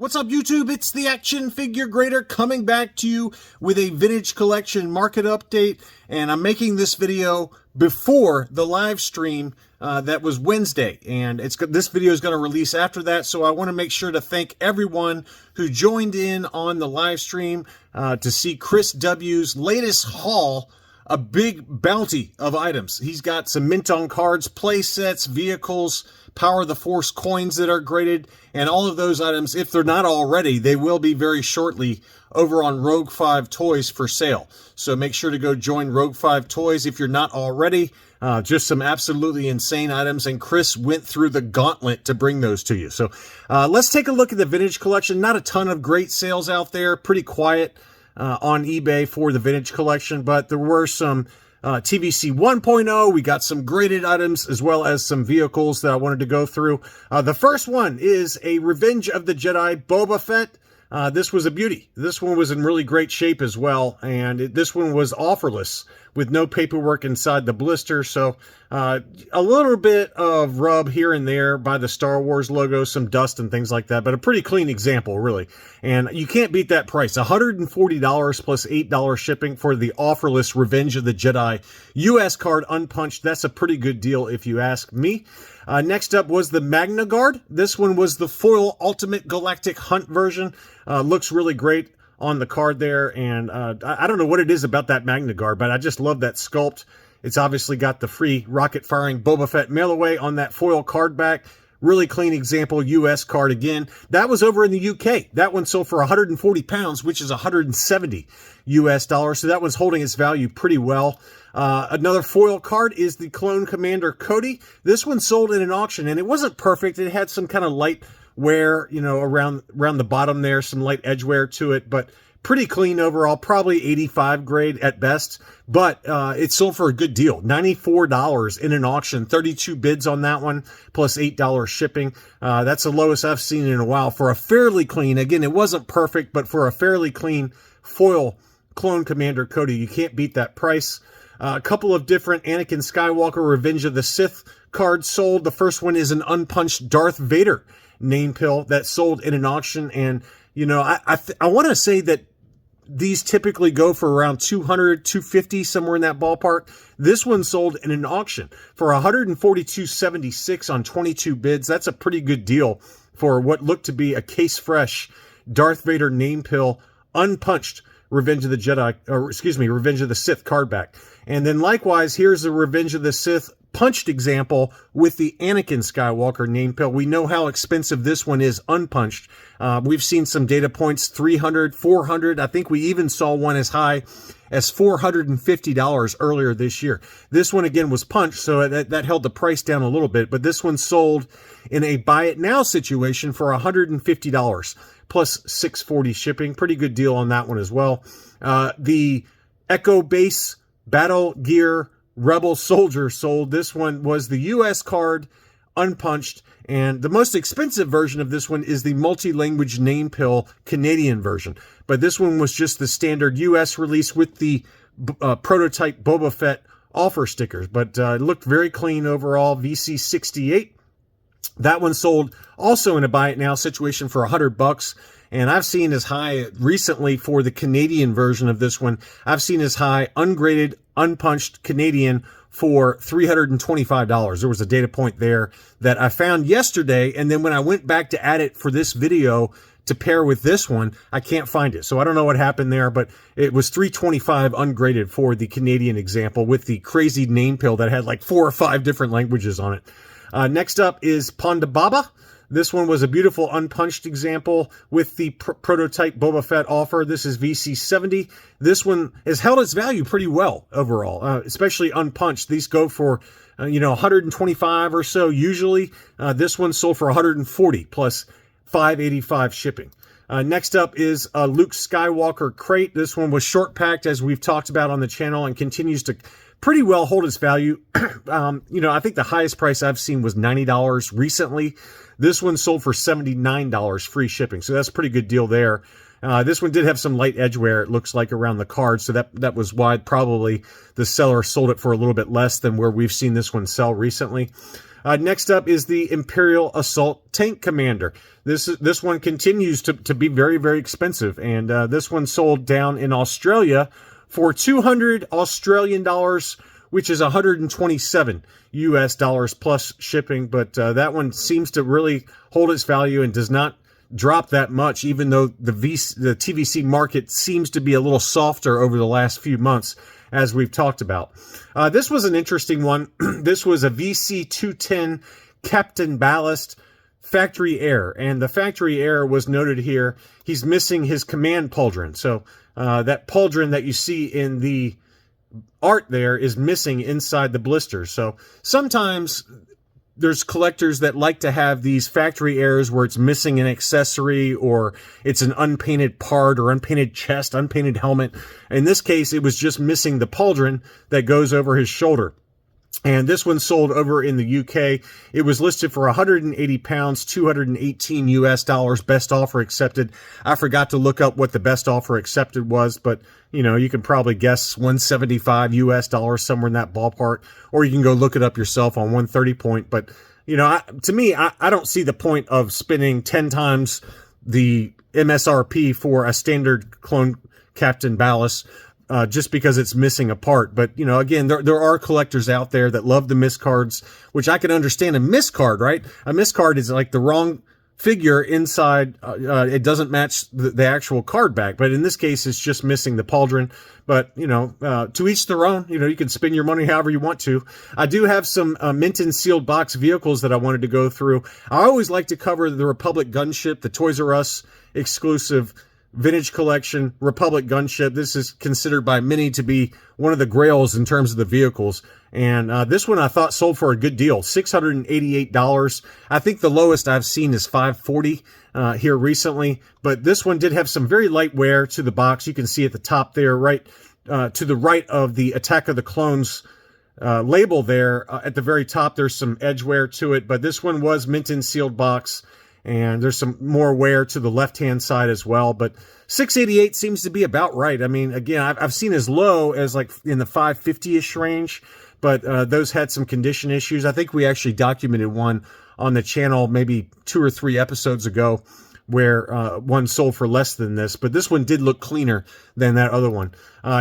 What's up, YouTube? It's the Action Figure Grader coming back to you with a vintage collection market update, and I'm making this video before the live stream that was Wednesday, and this video is going to release after that, so I want to make sure to thank everyone who joined in on the live stream to see Chris W's latest haul. A big bounty of items. He's got some mint on cards, play sets, vehicles, Power of the Force coins that are graded, and all of those items, if they're not already, they will be very shortly over on Rogue 5 Toys for sale. So make sure to go join Rogue 5 Toys if you're not already. Just some absolutely insane items, and Chris went through the gauntlet to bring those to you. So let's take a look at the vintage collection. Not a ton of great sales out there, pretty quiet on eBay for the vintage collection, but there were some TVC 1.0. We got some graded items as well as some vehicles that I wanted to go through. The first one is a Revenge of the Jedi Boba Fett. This was a beauty. This one was in really great shape as well, and this one was offerless with no paperwork inside the blister, so a little bit of rub here and there by the Star Wars logo, some dust and things like that, but a pretty clean example, really. And you can't beat that price. $140 plus $8 shipping for the offerless Revenge of the Jedi US card unpunched. That's a pretty good deal if you ask me. Next up was the Magna Guard. This one was the foil Ultimate Galactic Hunt version. Looks really great on the card there, and I don't know what it is about that Magna Guard, but I just love that sculpt. It's obviously got the free rocket-firing Boba Fett mail-away on that foil card back. Really clean example, US card again. That was over in the UK. That one sold for 140 pounds, which is 170 US dollars, so that one's holding its value pretty well. Another foil card is the Clone Commander Cody. This one sold in an auction, and it wasn't perfect. It had some kind of light wear, you know, around the bottom there, some light edge wear to it, but pretty clean overall, probably 85 grade at best, but it sold for a good deal. $94 in an auction, 32 bids on that one, plus $8 shipping. That's the lowest I've seen in a while for a fairly clean, again, it wasn't perfect, but for a fairly clean foil Clone Commander Cody, you can't beat that price. A couple of different Anakin Skywalker Revenge of the Sith cards sold. The first one is an unpunched Darth Vader name pill that sold in an auction, and you know, I want to say that these typically go for around $200, $250, somewhere in that ballpark. This one sold in an auction for $142.76 on 22 bids. That's a pretty good deal for what looked to be a case-fresh Darth Vader name pill, unpunched Revenge of the Jedi, or excuse me, Revenge of the Sith card back. And then likewise, here's the Revenge of the Sith punched example with the Anakin Skywalker name pill. We know how expensive this one is unpunched. We've seen some data points, $300, $400. I think we even saw one as high as $450 earlier this year. This one again was punched, so that held the price down a little bit, but this one sold in a buy it now situation for $150 plus $640 shipping. Pretty good deal on that one as well. The Echo base battle gear Rebel Soldier sold. This one was the US card unpunched, and the most expensive version of this one is the multi-language name pill Canadian version, but this one was just the standard US release with the prototype Boba Fett offer stickers, but it looked very clean overall. VC68, that one sold also in a buy it now situation for $100, and I've seen as high recently for the Canadian version of this one, I've seen as high ungraded unpunched Canadian for $325. There was a data point there that I found yesterday, and then when I went back to add it for this video to pair with this one, I can't find it. So I don't know what happened there, but it was $325 ungraded for the Canadian example with the crazy name pill that had like 4 or 5 different languages on it. Next up is Ponda Baba. This one was a beautiful unpunched example with the prototype Boba Fett offer. This is VC70. This one has held its value pretty well overall, especially unpunched. These go for, you know, 125 or so usually. This one sold for 140 plus $585 shipping. Next up is Luke Skywalker crate. This one was short packed, as we've talked about on the channel, and continues to pretty well hold its value. You know, I think the highest price I've seen was $90 recently. This one sold for $79 free shipping, so that's a pretty good deal there. This one did have some light edge wear, it looks like, around the card, so that was why probably the seller sold it for a little bit less than where we've seen this one sell recently. Next up is the Imperial Assault Tank Commander. This one continues to be very, very expensive, and this one sold down in Australia for 200 Australian dollars, which is 127 US dollars plus shipping. But that one seems to really hold its value and does not drop that much, even though the TVC market seems to be a little softer over the last few months, as we've talked about. This was an interesting one. This was a VC-210 Captain Ballast factory error, and the factory error was noted here. He's missing his command pauldron. So that pauldron that you see in the art there is missing inside the blister. So sometimes there's collectors that like to have these factory errors where it's missing an accessory, or it's an unpainted part, or unpainted chest, unpainted helmet. In this case, it was just missing the pauldron that goes over his shoulder. And this one sold over in the UK. It was listed for 180 pounds, 218 US dollars, best offer accepted. I forgot to look up what the best offer accepted was, but you know, you can probably guess 175 US dollars, somewhere in that ballpark, or you can go look it up yourself on 130 point. But you know, to me, I don't see the point of spending 10 times the MSRP for a standard clone Captain Ballast, just because it's missing a part. But, you know, again, there are collectors out there that love the miscards, which I can understand. A miscard, right? A miscard is like the wrong figure inside. It doesn't match the actual card back. But in this case, it's just missing the pauldron. But, you know, to each their own. You know, you can spend your money however you want to. I do have some mint and sealed box vehicles that I wanted to go through. I always like to cover the Republic Gunship, the Toys R Us exclusive vintage collection Republic Gunship. This is considered by many to be one of the grails in terms of the vehicles. And this one I thought sold for a good deal, $688. I think the lowest I've seen is $540 here recently. But this one did have some very light wear to the box. You can see at the top there, right to the right of the Attack of the Clones label there. At the very top, there's some edge wear to it. But this one was mint and sealed box. And there's some more wear to the left-hand side as well. But $688 seems to be about right. I mean, again, I've seen as low as like in the $550-ish range, but those had some condition issues. I think we actually documented one on the channel maybe 2 or 3 episodes ago where one sold for less than this. But this one did look cleaner than that other one.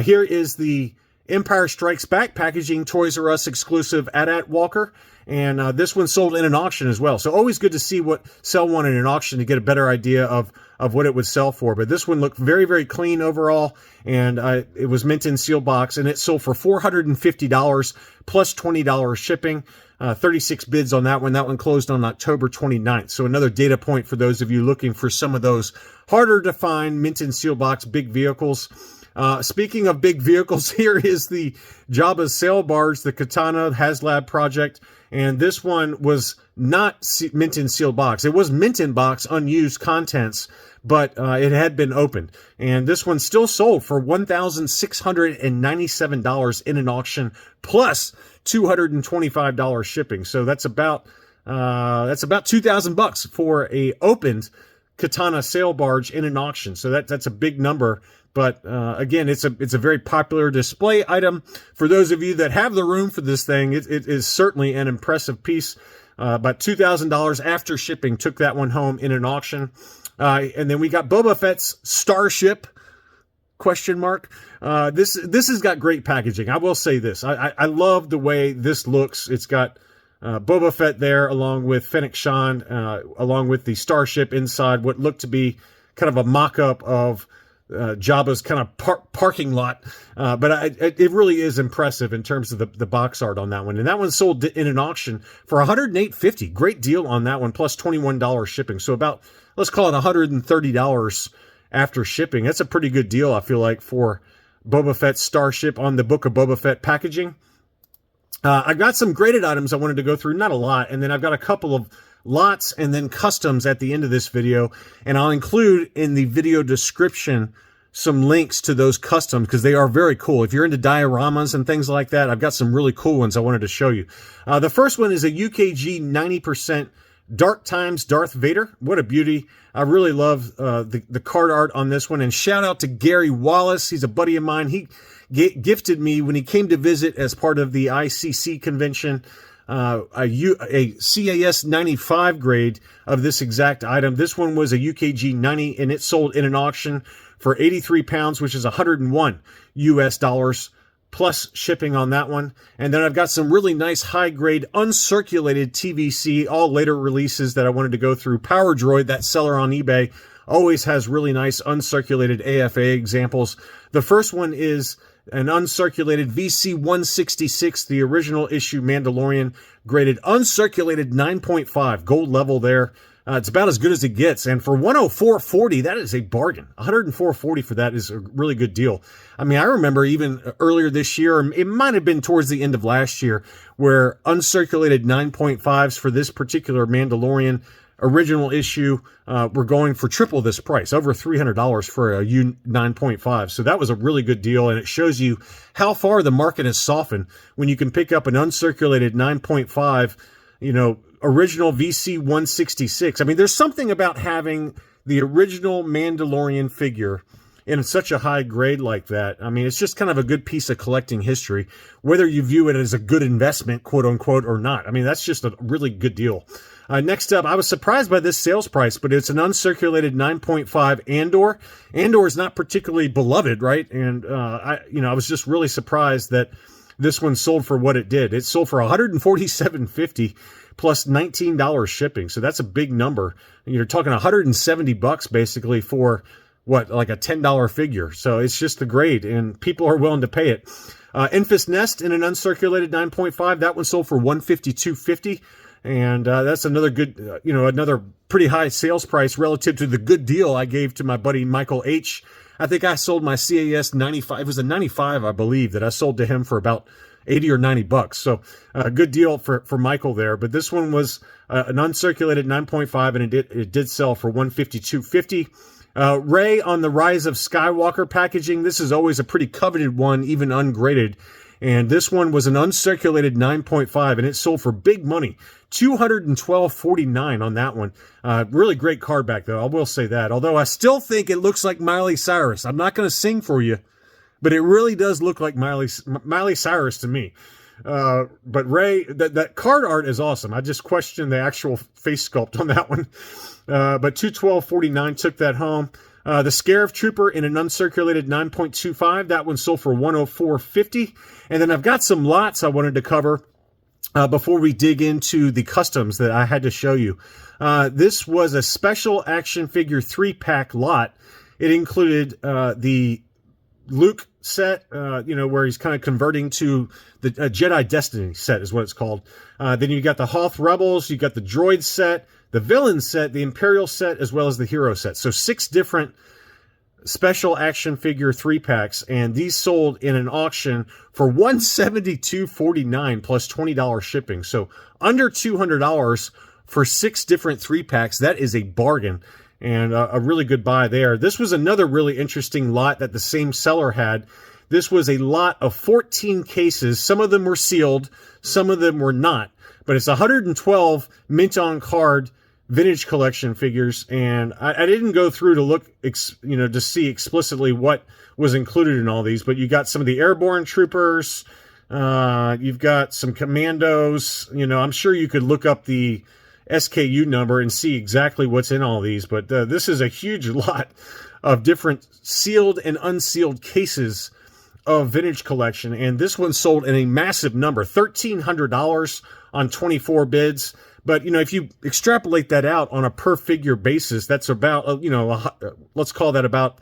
Here is the Empire Strikes Back packaging Toys R Us exclusive AT-AT Walker. And this one sold in an auction as well. So always good to see sell one in an auction to get a better idea of what it would sell for. But this one looked very, very clean overall. And it was mint in seal box. And it sold for $450 plus $20 shipping. 36 bids on that one. That one closed on October 29th. So another data point for those of you looking for some of those harder to find mint in seal box big vehicles. Speaking of big vehicles, here is the Jabba's sail barge, the Katana Haslab project. And this one was not mint in sealed box. It was mint in box, unused contents, but it had been opened. And this one still sold for $1,697 in an auction, plus $225 shipping. So that's about $2,000 for a opened Katana sail barge in an auction. So that's a big number. But again, it's a very popular display item. For those of you that have the room for this thing, it is certainly an impressive piece. About $2,000 after shipping, took that one home in an auction. And then we got Boba Fett's Starship, question mark. This has got great packaging. I will say this. I love the way this looks. It's got Boba Fett there along with Fennec Shan, along with the Starship inside what looked to be kind of a mock-up of Jabba's kind of parking lot. But it really is impressive in terms of the box art on that one. And that one sold in an auction for $108.50. Great deal on that one, plus $21 shipping. So about, let's call it $130 after shipping. That's a pretty good deal, I feel like, for Boba Fett's Starship on the Book of Boba Fett packaging. I've got some graded items I wanted to go through, not a lot. And then I've got a couple of lots and then customs at the end of this video, and I'll include in the video description some links to those customs because they are very cool. If you're into dioramas and things like that, I've got some really cool ones I wanted to show you. The first one is a UKG 90% Dark Times Darth Vader. What a beauty. I really love the card art on this one, and shout out to Gary Wallace. He's a buddy of mine. He gifted me when he came to visit as part of the ICC convention. a CAS 95 grade of this exact item. This one was a UKG 90, and it sold in an auction for 83 pounds, which is 101 US dollars plus shipping on that one. And then I've got some really nice high-grade uncirculated TVC, all later releases that I wanted to go through. Power Droid, that seller on eBay, always has really nice uncirculated AFA examples. The first one is an uncirculated VC-166, the original issue Mandalorian, graded uncirculated 9.5, gold level there. It's about as good as it gets, and for $104.40, that is a bargain. $104.40 for that is a really good deal. I mean, I remember even earlier this year, it might have been towards the end of last year, where uncirculated 9.5s for this particular Mandalorian original issue were going for triple this price, over $300 for a U9.5. So that was a really good deal, and it shows you how far the market has softened when you can pick up an uncirculated 9.5, original VC-166. I mean, there's something about having the original Mandalorian figure in such a high grade like that. I mean, it's just kind of a good piece of collecting history, whether you view it as a good investment, quote unquote, or not. I mean, that's just a really good deal. Next up, I was surprised by this sales price, but it's an uncirculated 9.5 Andor. Andor is not particularly beloved, right? And I was just really surprised that this one sold for what it did. It sold for $147.50 plus $19 shipping. So that's a big number. You're talking $170 basically for what, like a $10 figure. So it's just the grade, and people are willing to pay it. Enfys Nest in an uncirculated 9.5. That one sold for $152.50. And that's another good, another pretty high sales price relative to the good deal I gave to my buddy Michael H. I think I sold my CAS 95. It was a 95, I believe, that I sold to him for about 80 or 90 bucks. So a good deal for Michael there. But this one was an uncirculated 9.5, and it did sell for $152.50. Rey on the Rise of Skywalker packaging. This is always a pretty coveted one, even ungraded. And this one was an uncirculated 9.5, and it sold for big money, $212.49 on that one. Really great card back, though. I will say that. Although I still think it looks like Miley Cyrus. I'm not going to sing for you, but it really does look like Miley Cyrus to me. But Rey, that card art is awesome. I just questioned the actual face sculpt on that one. But $212.49 took that home. The Scarif Trooper in an uncirculated 9.25. That one sold for $104.50. And then I've got some lots I wanted to cover before we dig into the customs that I had to show you. This was a special action figure 3-pack lot. It included the Luke set, where he's kind of converting to the Jedi Destiny set is what it's called. Then you got the Hoth Rebels, you got the Droid set, the Villain set, the Imperial set, as well as the Hero set. So 6 different special action figure 3-packs, and these sold in an auction for $172.49 plus $20 shipping. So under $200 for 6 different 3-packs. That is a bargain, and a really good buy there. This was another really interesting lot that the same seller had. This was a lot of 14 cases. Some of them were sealed, some of them were not. But it's 112 mint on card vintage collection figures, and I didn't go through to look, to see explicitly what was included in all these, but you got some of the airborne troopers, you've got some commandos, I'm sure you could look up the SKU number and see exactly what's in all these, but this is a huge lot of different sealed and unsealed cases of vintage collection, and this one sold in a massive number, $1,300 on 24 bids. But, if you extrapolate that out on a per figure basis, that's about, let's call that about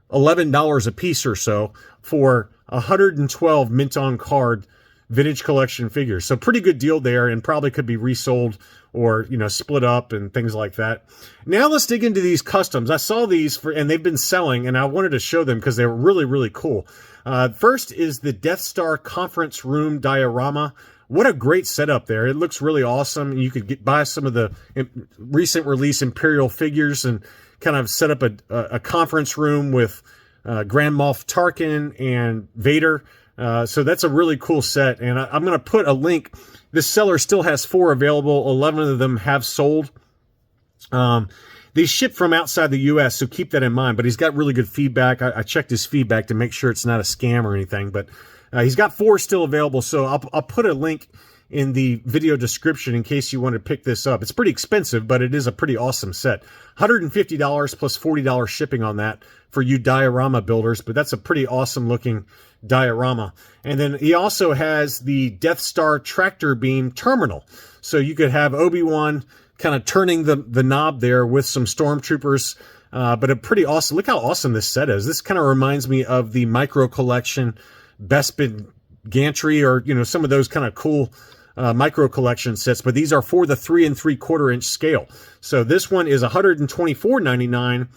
$11 a piece or so for 112 mint on card vintage collection figures. So pretty good deal there, and probably could be resold or, split up and things like that. Now let's dig into these customs. I saw these and they've been selling, and I wanted to show them because they were really, really cool. First is the Death Star conference room diorama. What a great setup there. It looks really awesome. You could buy some of the recent release Imperial figures and kind of set up a conference room with Grand Moff Tarkin and Vader. So that's a really cool set. And I'm going to put a link. This seller still has 4 available. 11 of them have sold. They ship from outside the U.S., so keep that in mind. But he's got really good feedback. I checked his feedback to make sure it's not a scam or anything. But he's got 4 still available, so I'll put a link in the video description in case you want to pick this up. It's pretty expensive, but it is a pretty awesome set. $150 plus $40 shipping on that for you diorama builders, but that's a pretty awesome looking diorama. And then he also has the Death Star tractor beam terminal. So you could have Obi-Wan kind of turning the knob there with some stormtroopers, but a pretty awesome, look how awesome this set is. This kind of reminds me of the Micro Collection Bespin Gantry, or, you know, some of those kind of cool micro collection sets, but these are for the 3 3/4 inch scale. So this one is $124.99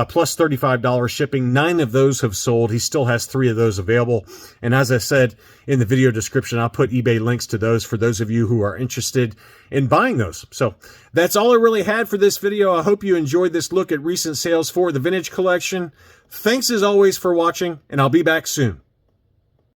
plus $35 shipping. 9 of those have sold. He still has 3 of those available. And as I said in the video description, I'll put eBay links to those for those of you who are interested in buying those. So that's all I really had for this video. I hope you enjoyed this look at recent sales for the vintage collection. Thanks as always for watching, and I'll be back soon.